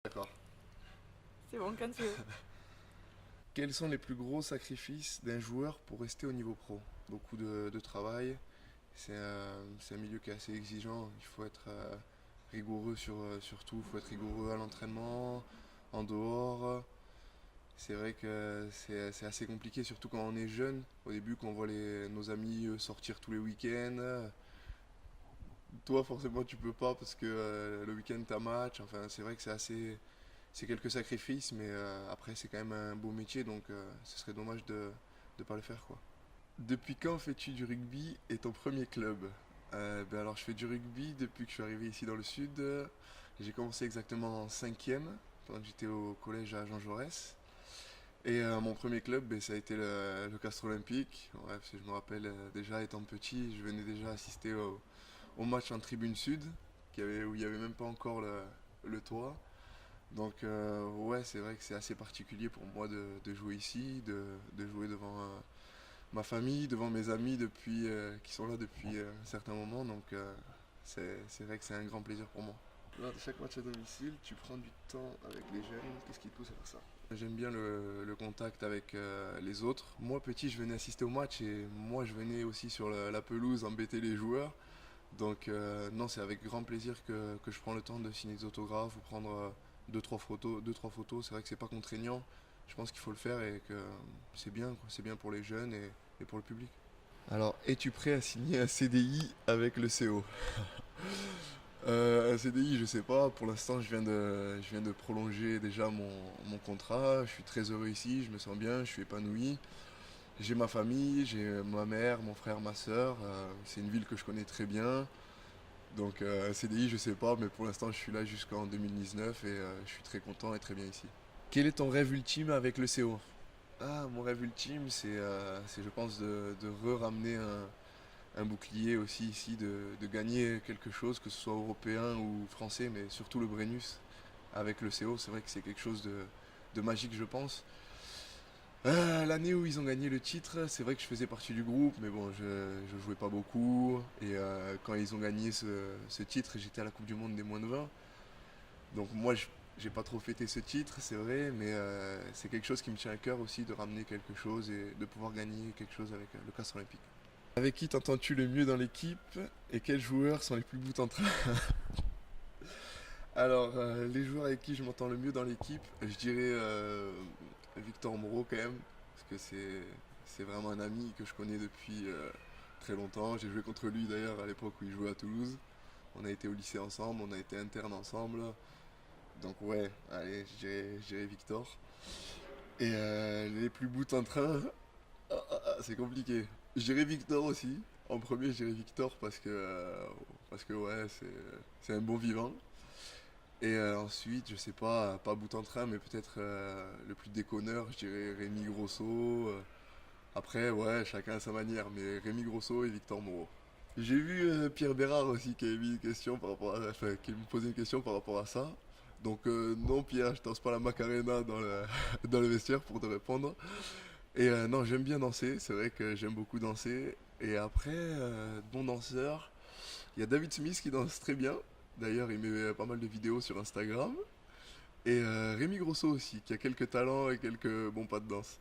D'accord. C'est bon, quand tu veux. Quels sont les plus gros sacrifices d'un joueur pour rester au niveau pro? Beaucoup de travail. C'est un milieu qui est assez exigeant. Il faut être rigoureux sur tout. Il faut être rigoureux à l'entraînement, en dehors. C'est vrai que c'est assez compliqué, surtout quand on est jeune. Au début, quand on voit nos amis sortir tous les week-ends. Toi, forcément, tu peux pas parce que le week-end, t'as match. Enfin, c'est vrai que c'est quelques sacrifices, mais après, c'est quand même un beau métier, donc ce serait dommage de ne pas le faire, quoi. Depuis quand fais-tu du rugby et ton premier club? Ben alors, je fais du rugby depuis que je suis arrivé ici dans le sud. J'ai commencé exactement en cinquième, pendant que j'étais au collège à Jean Jaurès. Et mon premier club, ben, ça a été le Castres Olympique. Ouais, parce que je me rappelle déjà étant petit, je venais déjà assister au match en tribune sud, où il n'y avait même pas encore le toit. Donc ouais, c'est vrai que c'est assez particulier pour moi de jouer ici, de jouer devant ma famille, devant mes amis qui sont là depuis un certain moment. Donc c'est vrai que c'est un grand plaisir pour moi. Lors de chaque match à domicile, tu prends du temps avec les jeunes. Qu'est-ce qui te pousse à faire ça? J'aime bien le contact avec les autres. Moi petit, je venais assister au match et moi je venais aussi sur la pelouse embêter les joueurs. Donc non, c'est avec grand plaisir que je prends le temps de signer des autographes ou prendre deux, trois photos. C'est vrai que c'est pas contraignant. Je pense qu'il faut le faire et que c'est bien, quoi. C'est bien pour les jeunes et pour le public. Alors, es-tu prêt à signer un CDI avec le CO? Un CDI, je sais pas. Pour l'instant, je viens de prolonger déjà mon contrat. Je suis très heureux ici, je me sens bien, je suis épanoui. J'ai ma famille, j'ai ma mère, mon frère, ma soeur. C'est une ville que je connais très bien. Donc un CDI, je sais pas, mais pour l'instant, je suis là jusqu'en 2019 et je suis très content et très bien ici. Quel est ton rêve ultime avec le CO? Ah, mon rêve ultime, c'est je pense, de re-ramener un bouclier aussi ici, de gagner quelque chose, que ce soit européen ou français, mais surtout le Brennus avec le CO. C'est vrai que c'est quelque chose de magique, je pense. L'année où ils ont gagné le titre, c'est vrai que je faisais partie du groupe, mais bon, je jouais pas beaucoup. Et quand ils ont gagné ce titre, j'étais à la Coupe du Monde des moins de 20. Donc moi, j'ai pas trop fêté ce titre, c'est vrai, mais c'est quelque chose qui me tient à cœur aussi de ramener quelque chose et de pouvoir gagner quelque chose avec le Castres Olympique. Avec qui t'entends-tu le mieux dans l'équipe et quels joueurs sont les plus bout en train? Alors, les joueurs avec qui je m'entends le mieux dans l'équipe, je dirais Victor Moreau quand même, parce que c'est vraiment un ami que je connais depuis très longtemps. J'ai joué contre lui d'ailleurs à l'époque où il jouait à Toulouse. On a été au lycée ensemble, on a été internes ensemble. Donc ouais, allez, je dirais Victor. Et les plus bouts en train, c'est compliqué. Je dirais Victor aussi. En premier, je dirais Victor parce que ouais, c'est un bon vivant. Et ensuite, je sais pas, pas bout en train, mais peut-être le plus déconneur, je dirais Rémi Grosso. Après, ouais, chacun à sa manière, mais Rémi Grosso et Victor Moreau. J'ai vu Pierre Bérard aussi qui avait mis une question par rapport à, enfin, qui me posait une question par rapport à ça. Donc non Pierre, je danse pas la Macarena dans dans le vestiaire pour te répondre. Et non, j'aime bien danser, c'est vrai que j'aime beaucoup danser. Et après, bon danseur, il y a David Smith qui danse très bien. D'ailleurs, il met pas mal de vidéos sur Instagram. Et Rémi Grosso aussi, qui a quelques talents et quelques bons pas de danse.